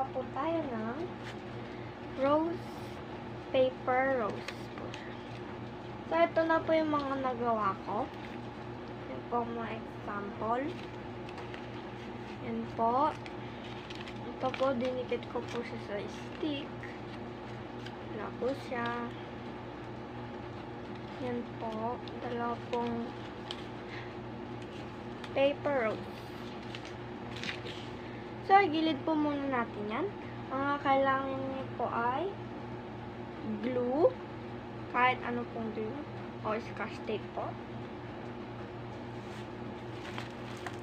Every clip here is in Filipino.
Po tayo ng rose paper rose po siya. So, ito na po yung mga nagawa ko. Yan po mga example. Yan po. Ito po, dinikit ko po siya sa stick. Wala po siya. Yan po. Dalawa pong paper rose. So, gilid po muna natin yan. Ang kailangan niyo po ay glue. Kahit ano pong glue. O scotch tape po.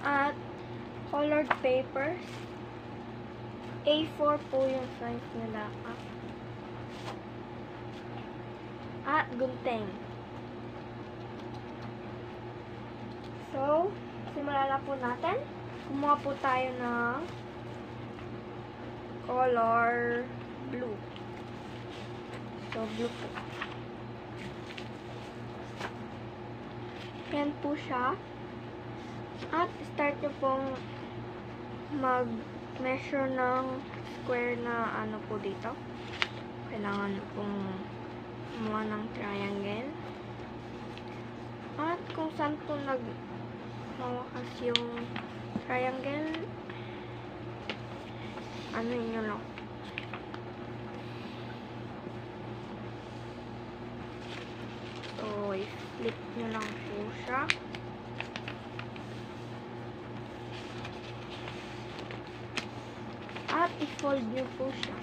At colored papers. A4 po yung size nila. At gunting. So, simulan na po natin. Kumuha po tayo ng color blue. So, blue po. Yan po siya. At start nyo pong mag-measure ng square na ano po dito. Kailangan nyo pong kumuha ng triangle. At kung saan po nagmawakas yung triangle, ano nyo lang. So, i-flip nyo lang po siya. At i-fold nyo po siya.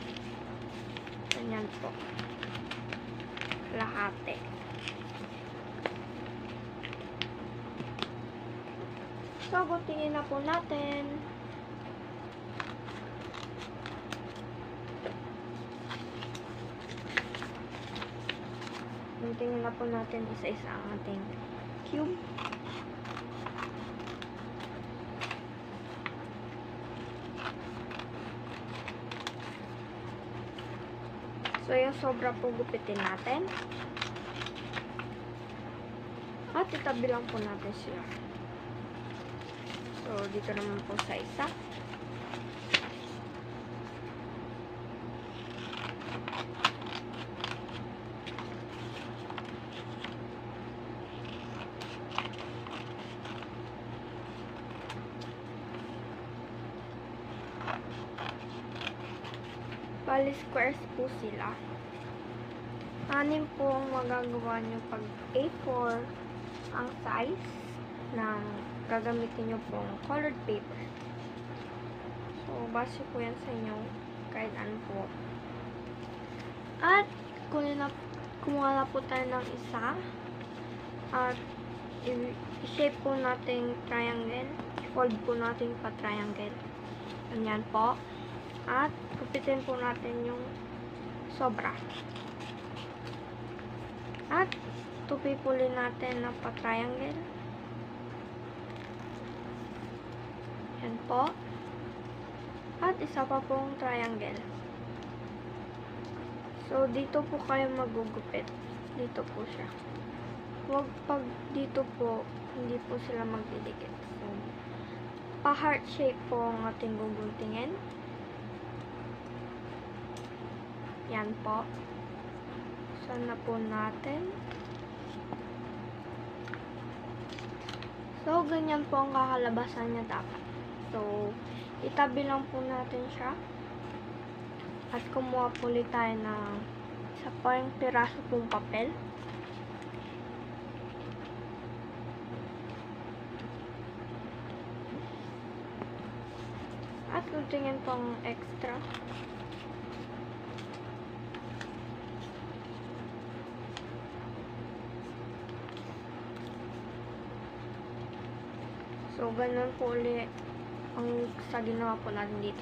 Ganyan po. Lahati. So, guntingin na po natin. Guntingin na po natin isa-isa ang ating cube. So, yung sobra po gupitin natin. At itabi lang po natin siya. So, dito naman po sa isa. Bali, squares po sila. 6 po ang magagawa nyo pag A4 ang size ng gagamitin nyo pong colored paper. So, base po yan sa inyo kahit ano po. At, kumuha na po tayo ng isa. At, i-shape po natin triangle. I-fold po natin pa triangle. Ganyan po. At, kupitin po natin yung sobra. At, tupipulin natin ng pa-triangle. Yan po. At, isa pa pong triangle. So, dito po kayo magugupit. Dito po siya. Huwag pag dito po, hindi po sila magdidikit. So, pa-heart shape po ang ating guguntingin. Yan po. Saan na po natin. So, ganyan po ang kakalabasan niya dapat. So, itabi lang po natin siya. At kumuha po ulit tayo ng isa pang piraso pong papel. At guntingin pong extra. So, ganun po ulit ang sa ginawa po natin dito.